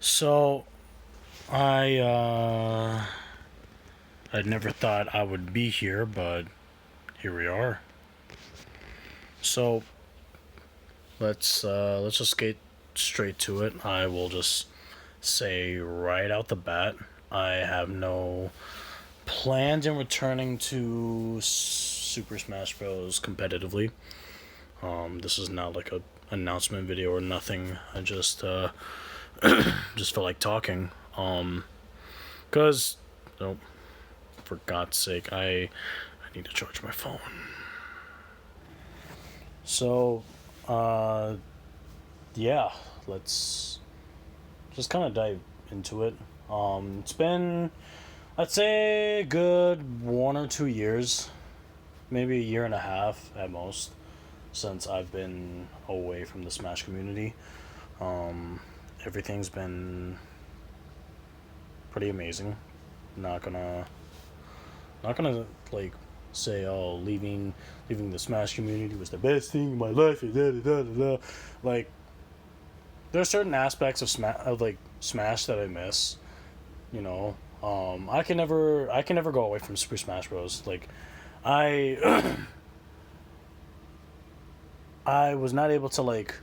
So I I never thought I would be here, but here we are. So let's just get straight to it. I will just say right out the bat, I have no plans in returning to Super Smash Bros. Competitively. This is not like a announcement video or nothing. I just feel like talking. Cause oh, for God's sake, I need to charge my phone. So, uh, yeah, let's just kind of dive into it. It's been, I'd say, a good 1 or 2 years, maybe a year and a half at most, since I've been away from the Smash community. Um, Everything's been pretty amazing. Not gonna, not gonna like say, oh, leaving the Smash community was the best thing in my life. Da, da, da, da, da. Like, there are certain aspects of Smash that I miss. You know, I can never go away from Super Smash Bros. Like, I I was not able to like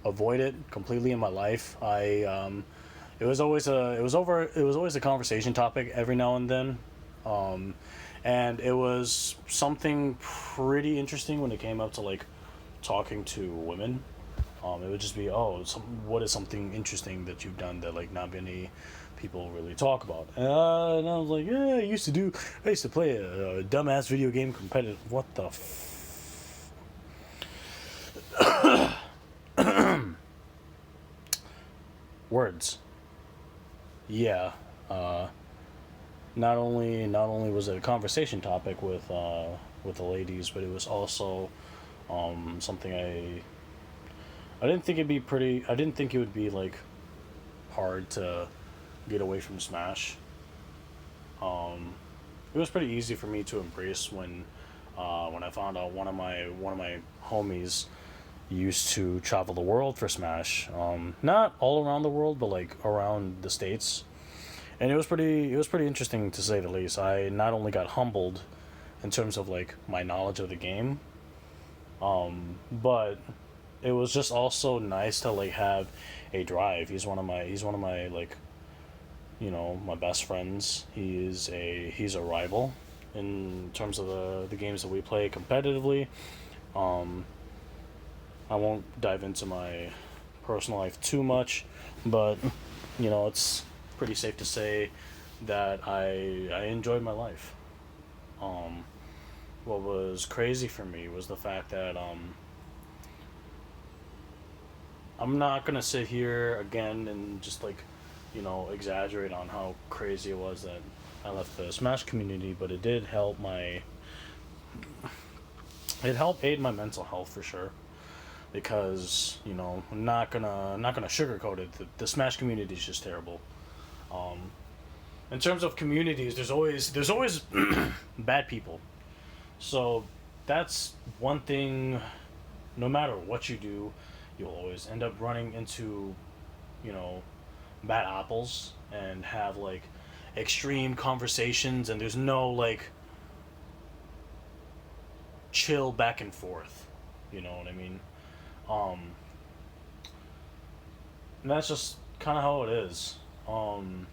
avoid it completely in my life. It was always a conversation topic every now and then, um, and it was something pretty interesting when it came up to like talking to women. It would just be, oh, what is something interesting that you've done that like not many people really talk about? And I was like, yeah, I used to play a dumbass video game competitive. What the words? Yeah. Uh, not only was it a conversation topic with the ladies, but it was also something I didn't think it'd be pretty. I didn't think it would be like hard to get away from Smash. Um, it was pretty easy for me to embrace when I found out one of my homies used to travel the world for Smash. Not all around the world, but like around the states, and it was pretty interesting to say the least. I not only got humbled in terms of like my knowledge of the game, but it was just also nice to like have a drive. He's one of my like my best friends. He's a rival in terms of the games that we play competitively. Um, I won't dive into my personal life too much, but it's pretty safe to say that I enjoyed my life. Um, what was crazy for me was the fact that I'm not gonna sit here again and just like exaggerate on how crazy it was that I left the Smash community, but it helped aid my mental health for sure because I'm not gonna sugarcoat it. The Smash community is just terrible. Um, in terms of communities, there's always bad people. So that's one thing. No matter what you do, you'll always end up running into you know bad apples and have like extreme conversations, and there's no like chill back and forth. You know what I mean? Um, and that's just kind of how it is. Um,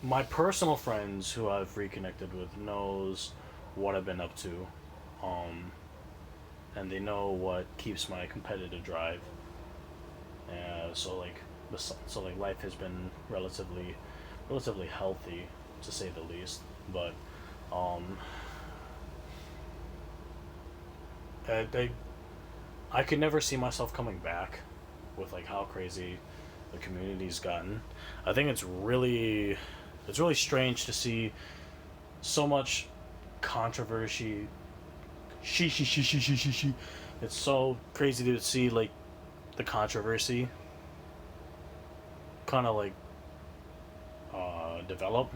my personal friends who I've reconnected with knows what I've been up to, um, and they know what keeps my competitive drive. So like life has been relatively healthy to say the least. But um, they I could never see myself coming back with like how crazy the community's gotten. I think it's really strange to see so much controversy. She. It's so crazy to see like the controversy kind of like develop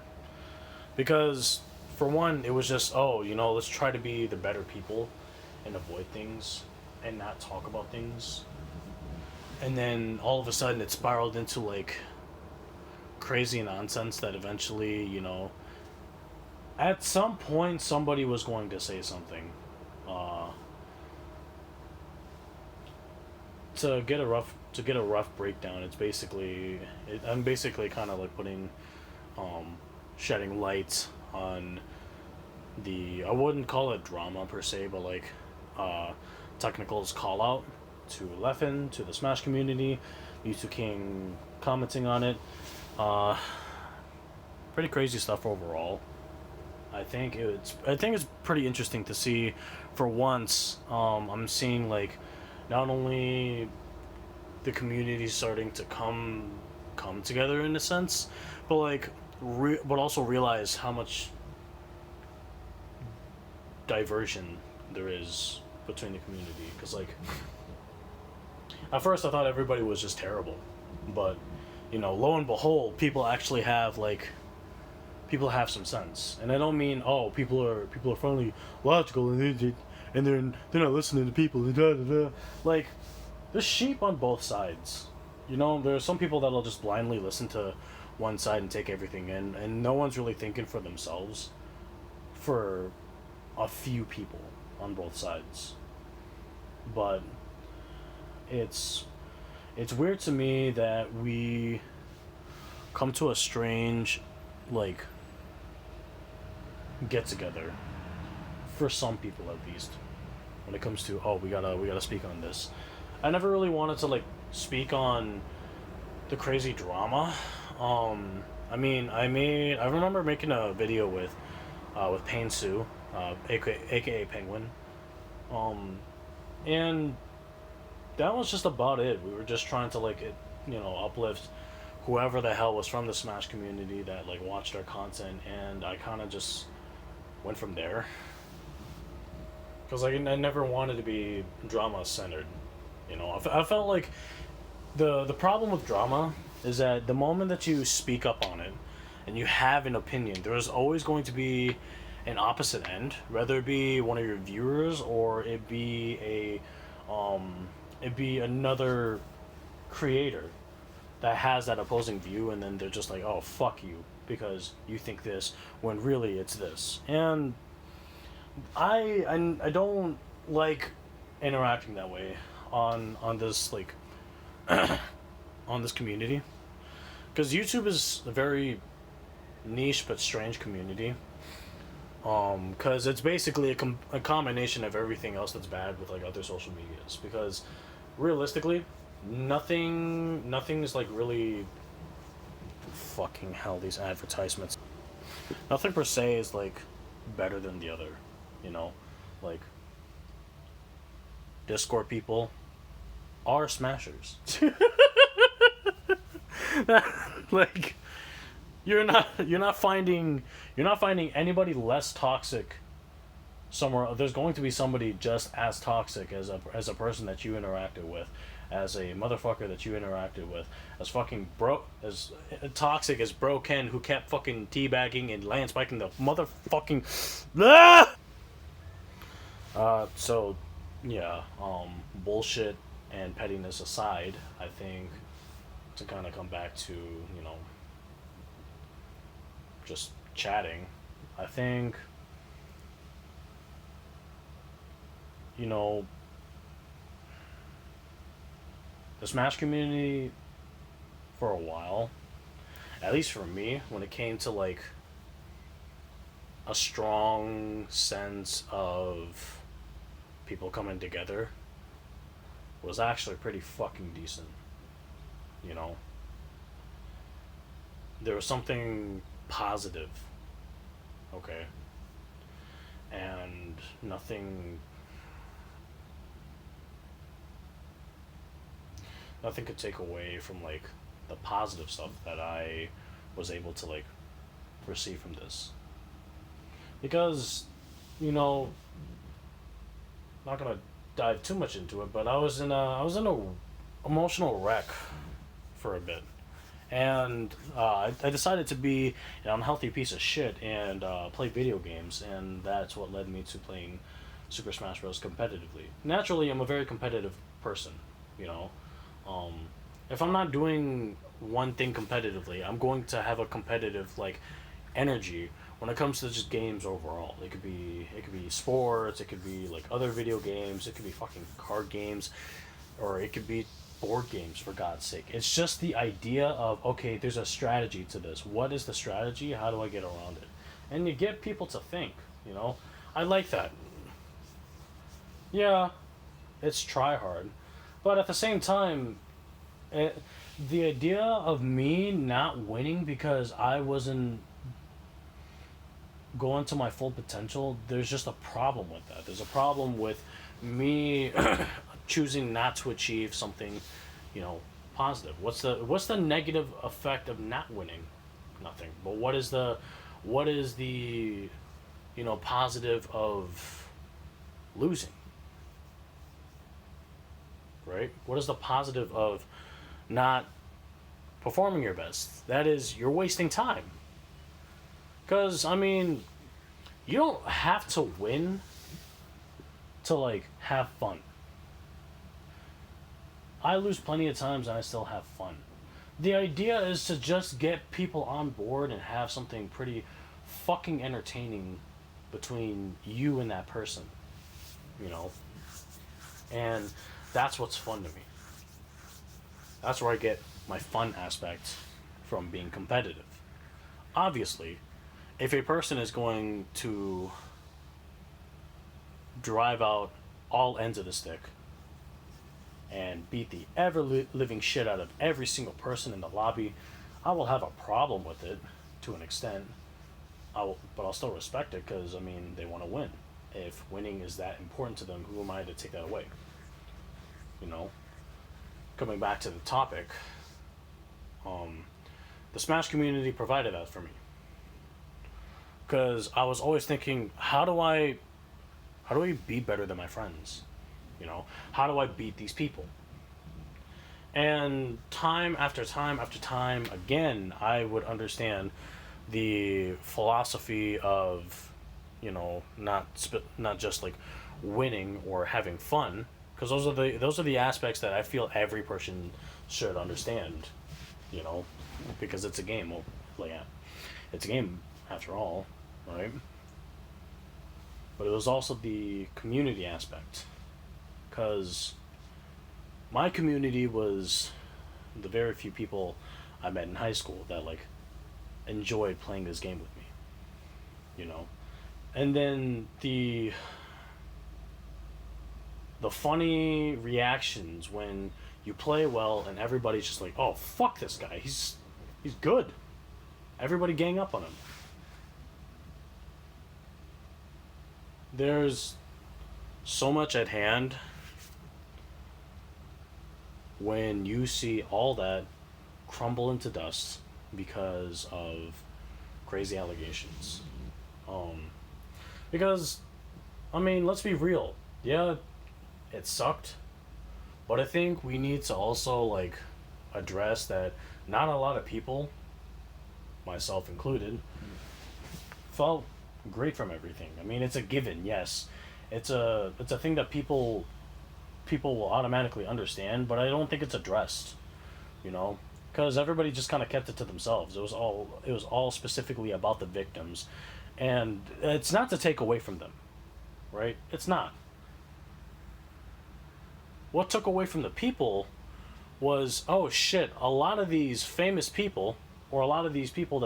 because for one it was just, oh, let's try to be the better people and avoid things and not talk about things. and then all of a sudden it spiraled into like crazy nonsense that eventually, at some point somebody was going to say something. Uh, to get a rough breakdown, I'm basically kind of like putting, um, shedding light on the, I wouldn't call it drama per se, but like, uh, Technical's call out to Leffen, to the Smash community, Mewtwo King commenting on it. Uh, Pretty crazy stuff overall. I think it's pretty interesting to see. For once, I'm seeing like not only the community starting to come together in a sense, but like but also realize how much diversion there is between the community. Because like at first I thought everybody was just terrible, but lo and behold, people have some sense. And I don't mean, oh, people are finally logical and they're not listening to people. Da, da, da. Like there's sheep on both sides. There are some people that'll just blindly listen to one side and take everything in, and no one's really thinking for themselves. For a few people on both sides, but it's weird to me that we come to a strange like get together for some people at least when it comes to, oh, we gotta speak on this. I never really wanted to like speak on the crazy drama. I remember making a video with Pain Sue, aka Penguin, um, and that was just about it. We were just trying to like uplift whoever the hell was from the Smash community that like watched our content, and I kind of just went from there. Because like, I never wanted to be drama centered. I felt like the problem with drama is that the moment that you speak up on it and you have an opinion, there's always going to be an opposite end, whether it be one of your viewers or it be another creator that has that opposing view, and then they're just like, oh, fuck you because you think this when really it's this. And I don't like interacting that way on this like on this community, because YouTube is a very niche but strange community. Because it's basically a combination of everything else that's bad with like other social medias. Because realistically, nothing is like really, fucking hell, these advertisements. Nothing per se is like better than the other. You know, like Discord people are smashers. Like you're not finding anybody less toxic somewhere. There's going to be somebody just as toxic as a person that you interacted with, as a motherfucker that you interacted with, as fucking as toxic as Bro Ken, who kept fucking teabagging and land spiking the motherfucking so yeah, bullshit and pettiness aside, I think to kind of come back to, just chatting, I think, the Smash community for a while, at least for me, when it came to like a strong sense of people coming together, was actually pretty fucking decent. You know, there was something positive, okay, and nothing could take away from like the positive stuff that I was able to like receive from this. Because, not gonna dive too much into it, but I was in a emotional wreck for a bit, and I decided to be an unhealthy piece of shit and play video games, and that's what led me to playing Super Smash Bros. Competitively. Naturally, I'm a very competitive person, you know. Um, if I'm not doing one thing competitively, I'm going to have a competitive like energy when it comes to just games overall. It could be sports, it could be like other video games, it could be fucking card games, or it could be board games for God's sake. It's just the idea of okay, there's a strategy to this. What is the strategy? How do I get around it? And you get people to think. You know, I like that. Yeah, it's try hard, but at the same time, it, the idea of me not winning because I wasn't going to my full potential, there's just a problem with that. There's a problem with me choosing not to achieve something, you know, positive. What's the negative effect of not winning? Nothing. But what is the positive of losing, right? What is the positive of not performing your best? That is, you're wasting time. Because, I mean, you don't have to win to, like, have fun. I lose plenty of times and I still have fun. The idea is to just get people on board and have something pretty fucking entertaining between you and that person, you know? And that's what's fun to me. That's where I get my fun aspect from being competitive. Obviously, if a person is going to drive out all ends of the stick and beat the ever living shit out of every single person in the lobby, I will have a problem with it to an extent. But I'll still respect it because I mean they want to win. If winning is that important to them, who am I to take that away? You know. Coming back to the topic, the Smash community provided that for me. Because I was always thinking, how do I be better than my friends? You know, how do I beat these people? And time after time after time again, I would understand the philosophy of, not just like winning or having fun, because those are the aspects that I feel every person should understand. You know, because it's a game. Well, yeah, it's a game after all, right? But it was also the community aspect, because my community was the very few people I met in high school that like enjoyed playing this game with me, you know. And then the funny reactions when you play well and everybody's just like, "Oh, fuck this guy. He's good." Everybody gang up on him. There's so much at hand when you see all that crumble into dust because of crazy allegations. Um, because, I mean, let's be real. Yeah, it sucked, but I think we need to also, like, address that not a lot of people, myself included, felt great from everything. I mean, it's a given, yes. It's a thing that people will automatically understand, but I don't think it's addressed, you know, because everybody just kind of kept it to themselves. It was all specifically about the victims, and it's not to take away from them, right? It's not. What took away from the people was, oh shit, a lot of these famous people, or a lot of these people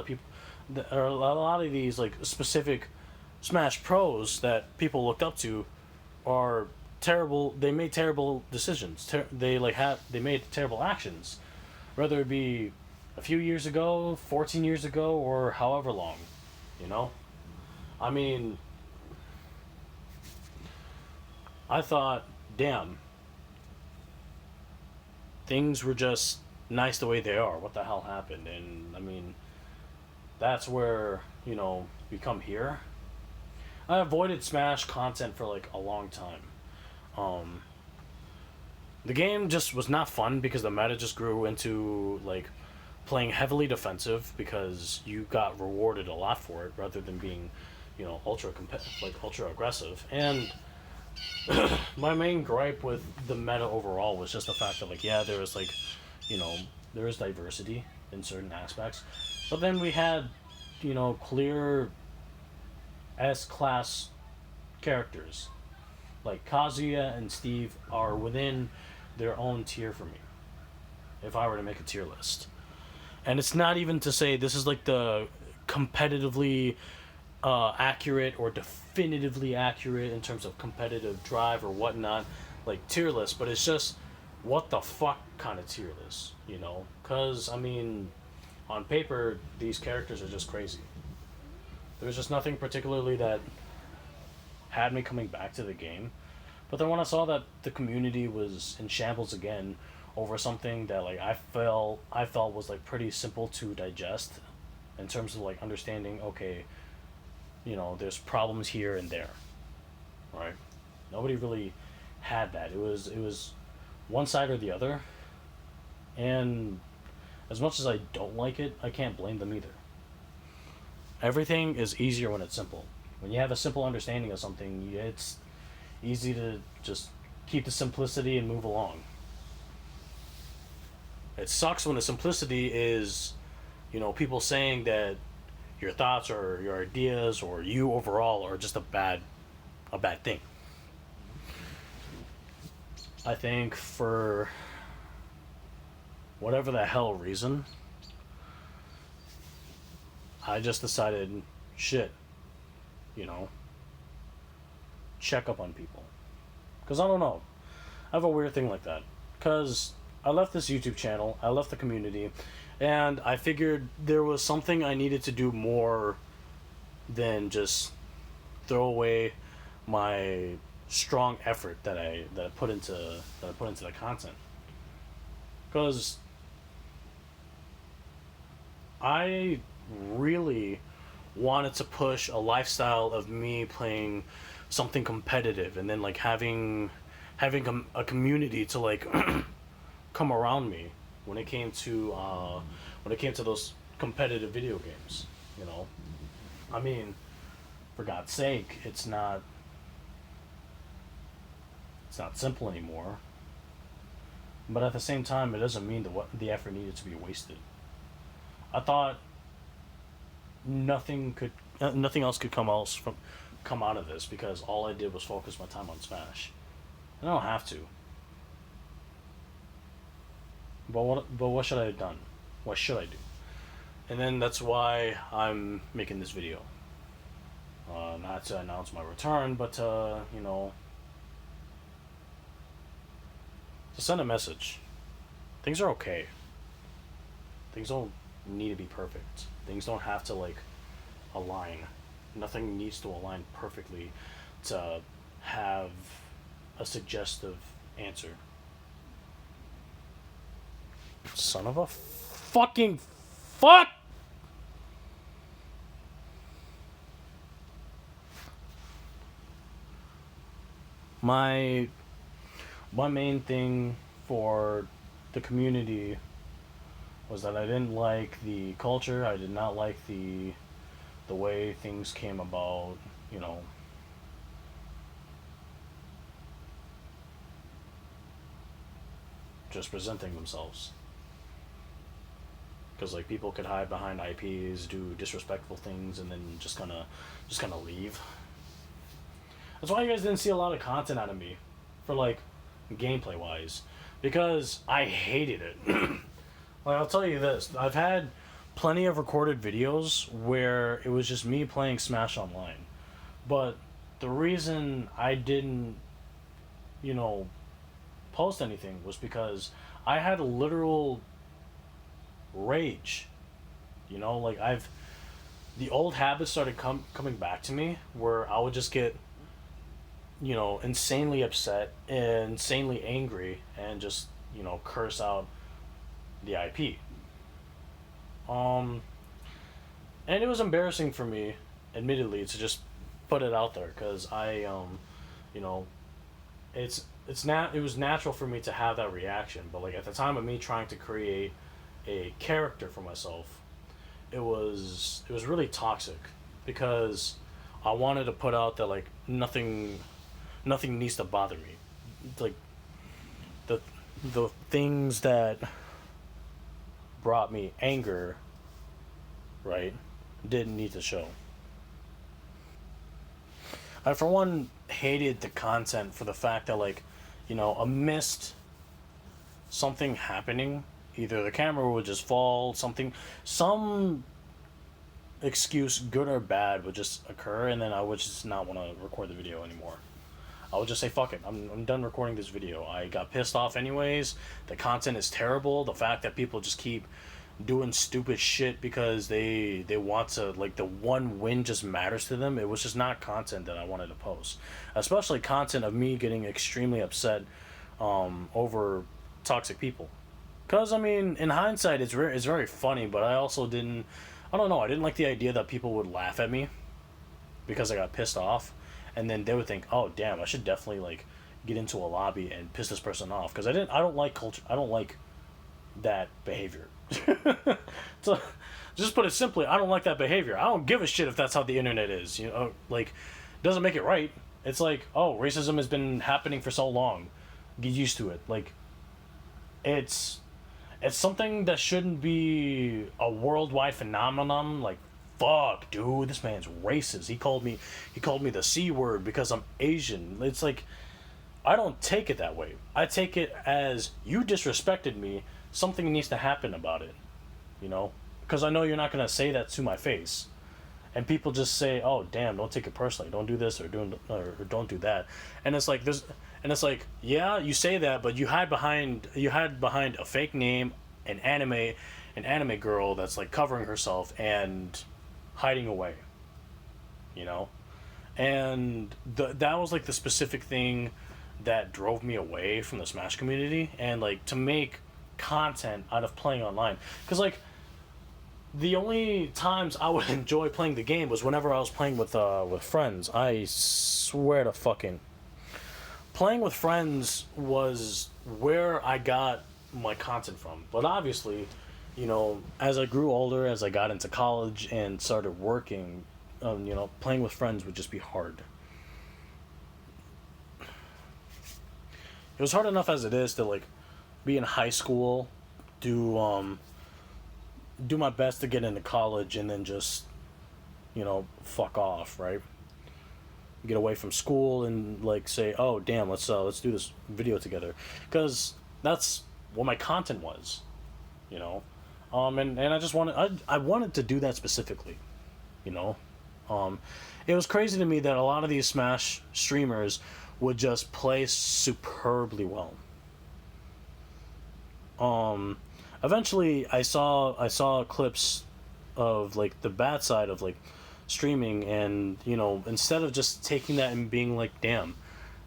or a lot of these like specific Smash pros that people looked up to are terrible. They made terrible decisions. They made terrible actions, whether it be a few years ago, 14 years ago, or however long. You know, I mean, I thought, damn, things were just nice the way they are. What the hell happened? And I mean, that's where we come here. I avoided Smash content for like a long time. Um, the game just was not fun because the meta just grew into like playing heavily defensive because you got rewarded a lot for it rather than being, ultra aggressive. And my main gripe with the meta overall was just the fact that, like, yeah, there was like, you know, there is diversity in certain aspects, but then we had, clear S class characters. Like Kazuya and Steve are within their own tier for me. If I were to make a tier list, and it's not even to say this is like the competitively accurate or definitively accurate in terms of competitive drive or whatnot, like tier list, but it's just what the fuck kind of tier list, you know? Because, I mean, on paper, these characters are just crazy. There's just nothing particularly that had me coming back to the game. But then when I saw that the community was in shambles again over something that like I felt was like pretty simple to digest in terms of like understanding, okay, there's problems here and there, right? Nobody really had that. It was one side or the other, and as much as I don't like it, I can't blame them either. Everything is easier when it's simple. When you have a simple understanding of something, it's easy to just keep the simplicity and move along. It sucks when the simplicity is, people saying that your thoughts or your ideas or you overall are just a bad thing. I think for whatever the hell reason, I just decided, shit, you know, check up on people. Because I don't know. I have a weird thing like that. Because I left this YouTube channel, I left the community, and I figured there was something I needed to do more than just throw away my strong effort that I put into the content. Because I really wanted to push a lifestyle of me playing something competitive and then like having a community to like come around me when it came to those competitive video games. You know, I mean, for God's sake, it's not simple anymore. But at the same time, it doesn't mean that what the effort needed to be wasted. I thought nothing else could come out of this because all I did was focus my time on Smash. And I don't have to. But what should I have done? What should I do? And then that's why I'm making this video. Not to announce my return, but to send a message. Things are okay. Things don't need to be perfect. Things don't have to like align. Nothing needs to align perfectly to have a suggestive answer. Son of a fucking fuck! My main thing for the community was that I didn't like the culture. I did not like the way things came about. You know, just presenting themselves. Because like people could hide behind IPs, do disrespectful things, and then just kind of leave. That's why you guys didn't see a lot of content out of me, for like gameplay wise, because I hated it. Like I'll tell you this, I've had plenty of recorded videos where it was just me playing Smash Online, but the reason I didn't, you know, post anything was because I had a literal rage. Like the old habits started coming back to me where I would just get insanely upset, insanely angry, and just curse out the IP. And it was embarrassing for me, admittedly, to just put it out there because you know, it was natural for me to have that reaction, but like at the time of me trying to create a character for myself, it was really toxic because I wanted to put out that like nothing nothing needs to bother me. Like the the things that brought me anger, right, didn't need to show. I for one hated the content for the fact that, like, amidst something happening, either the camera would just fall, some excuse, good or bad, would just occur, and then I would just not want to record the video anymore. I would just say, fuck it, I'm done recording this video. I got pissed off anyways. The content is terrible. The fact that people just keep doing stupid shit because they want to, like, the one win just matters to them. It was just not content that I wanted to post. Especially content of me getting extremely upset over toxic people. Because, I mean, in hindsight, it's very funny, but I also didn't... I don't know, I didn't like the idea that people would laugh at me because I got pissed off. And then they would think, oh, damn, I should definitely, like, get into a lobby and piss this person off. Because I don't like culture... I don't like that behavior. So, just put it simply, I don't like that behavior. I don't give a shit if that's how the internet is. Like, doesn't make it right. It's like, oh, racism has been happening for so long. Get used to it. Like, it's something that shouldn't be a worldwide phenomenon. Like, fuck, dude, this man's racist. He called me the C word because I'm Asian. It's like, I don't take it that way. I take it as, you disrespected me, something needs to happen about it. Because I know you're not going to say that to my face. And people just say, oh, damn, don't take it personally. Don't do this or don't do that. And it's like, yeah, you say that, but you hide behind a fake name, an anime girl that's, like, covering herself and hiding away. And that was, like, the specific thing that drove me away from the Smash community, and, like, to make content out of playing online. Because, like, the only times I would enjoy playing the game was whenever I was playing with friends. I swear to fucking... Playing with friends was where I got my content from. But obviously, as I grew older, as I got into college and started working, playing with friends would just be hard. It was hard enough as it is to, like, be in high school, do my best to get into college, and then just, fuck off, right? Get away from school and, like, say, oh, damn, let's do this video together. Because that's what my content was, and I just I wanted to do that specifically, It was crazy to me that a lot of these Smash streamers would just play superbly well. Eventually I saw clips of, like, the bad side of, like, streaming, and instead of just taking that and being like, damn,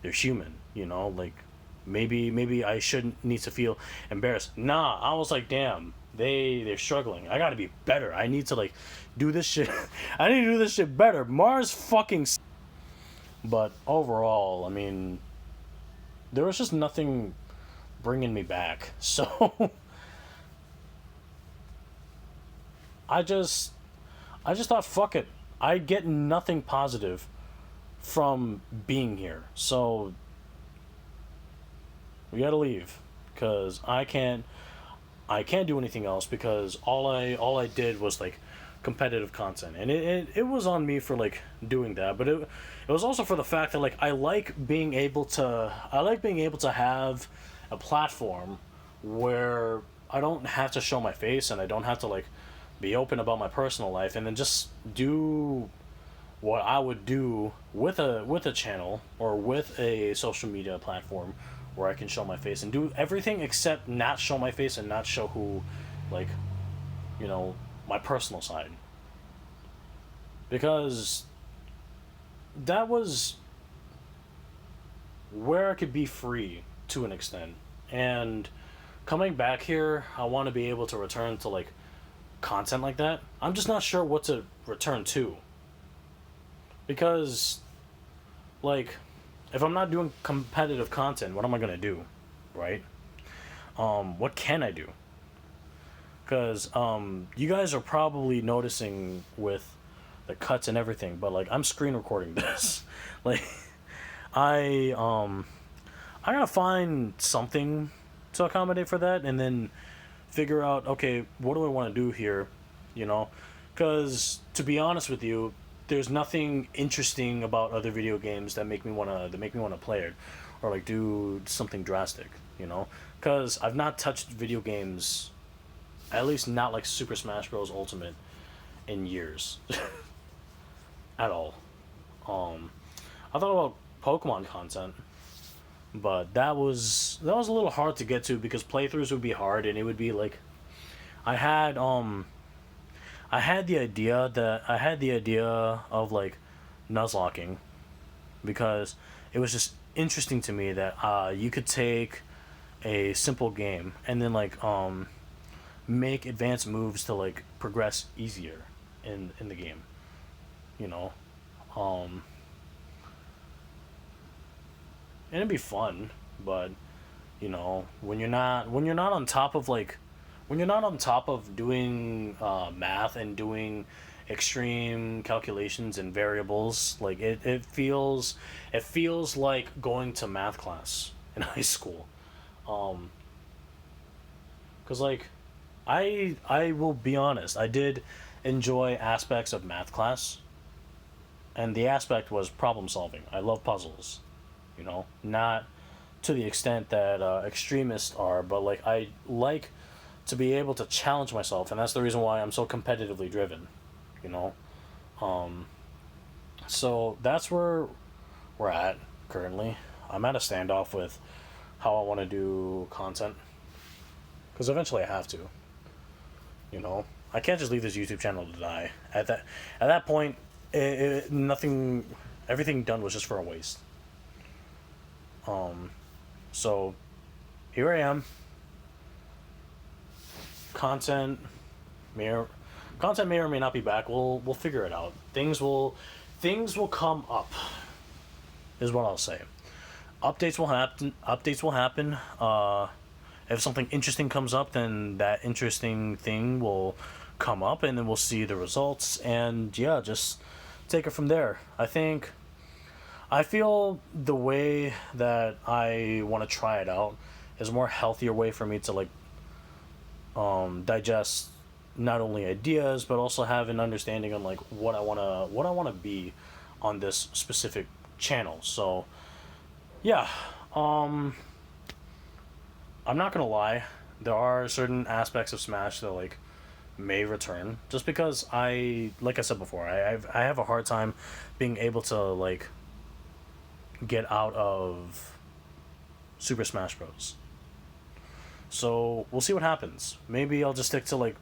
they're human, like, maybe I shouldn't need to feel embarrassed. Nah, I was like, damn, they're struggling. I gotta be better. I need to, like, do this shit. I need to do this shit better. Mars fucking. But overall, I mean, there was just nothing bringing me back. So I just thought, fuck it. I get nothing positive from being here. So we gotta leave, because I can't do anything else, because all I did was, like, competitive content, and it was on me for, like, doing that, but it was also for the fact that, like, I like being able to have a platform where I don't have to show my face, and I don't have to, like, be open about my personal life, and then just do what I would do with a channel or with a social media platform where I can show my face and do everything except not show my face and not show who, like, my personal side. Because that was where I could be free to an extent. And coming back here, I want to be able to return to, like, content like that. I'm just not sure what to return to. Because, like, if I'm not doing competitive content, what am I gonna do, right? What can I do? Because you guys are probably noticing with the cuts and everything, but, like, I'm screen recording this. Like, I gotta find something to accommodate for that, and then figure out, okay, what do I want to do here, you know? Because to be honest with you, there's nothing interesting about other video games that make me wanna play it, or like do something drastic, you know? Because I've not touched video games, at least not like Super Smash Bros. Ultimate, in years, at all. Um, I thought about Pokemon content, but that was a little hard to get to because playthroughs would be hard, and it would be like I had um I had the idea of like nuzlocking, because it was just interesting to me that you could take a simple game and then like make advanced moves to like progress easier in the game, you know. um and it'd be fun, but when you're not on top of like when you're not on top of doing math and doing extreme calculations and variables, like it feels like going to math class in high school. um because like I will be honest, I did enjoy aspects of math class, and the aspect was problem solving. I love puzzles, not to the extent that extremists are, but like I like to be able to challenge myself, and that's the reason why I'm so competitively driven. You know, um, so that's where we're at currently. I'm at a standoff with how I want to do content, because eventually I have to. You know, I can't just leave this YouTube channel to die. At that point, nothing, everything done was just for a waste. Um, so here I am. Content may or, content may or may not be back. We'll figure it out. Things will come up. Is what I'll say. Updates will happen. Updates will happen. If something interesting comes up, then that interesting thing will come up, and then we'll see the results. And yeah, just take it from there. I feel the way that I want to try it out is a more healthier way for me to like digest not only ideas but also have an understanding on like what I wanna be on this specific channel. So yeah, um, I'm not gonna lie. There are certain aspects of Smash that like may return, just because like I said before, I have a hard time being able to like get out of Super Smash Bros. So we'll see what happens. Uh, maybe I'll just stick to like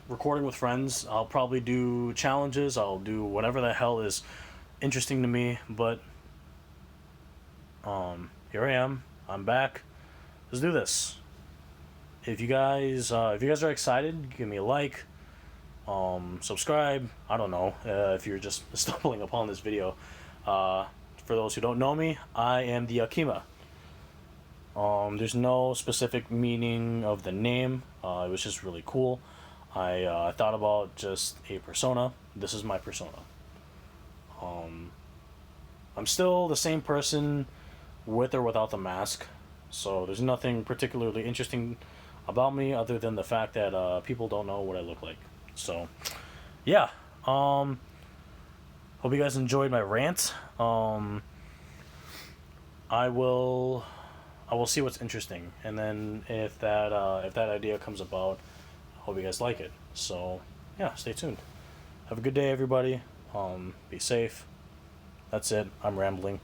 recording with friends. I'll probably do challenges. I'll do whatever the hell is interesting to me. But here I am. I'm back. Let's do this. If you guys are excited, give me a like. Subscribe. I don't know if you're just stumbling upon this video. Uh, for those who don't know me, I am the Akima. There's no specific meaning of the name. It was just really cool. I thought about just a persona. This is my persona. Um, I'm still the same person with or without the mask. So there's nothing particularly interesting about me other than the fact that people don't know what I look like. So yeah. Hope you guys enjoyed my rant. I will I will see what's interesting, and then if that idea comes about, I hope you guys like it. So yeah, stay tuned. Have a good day, everybody. Be safe. That's it. I'm rambling.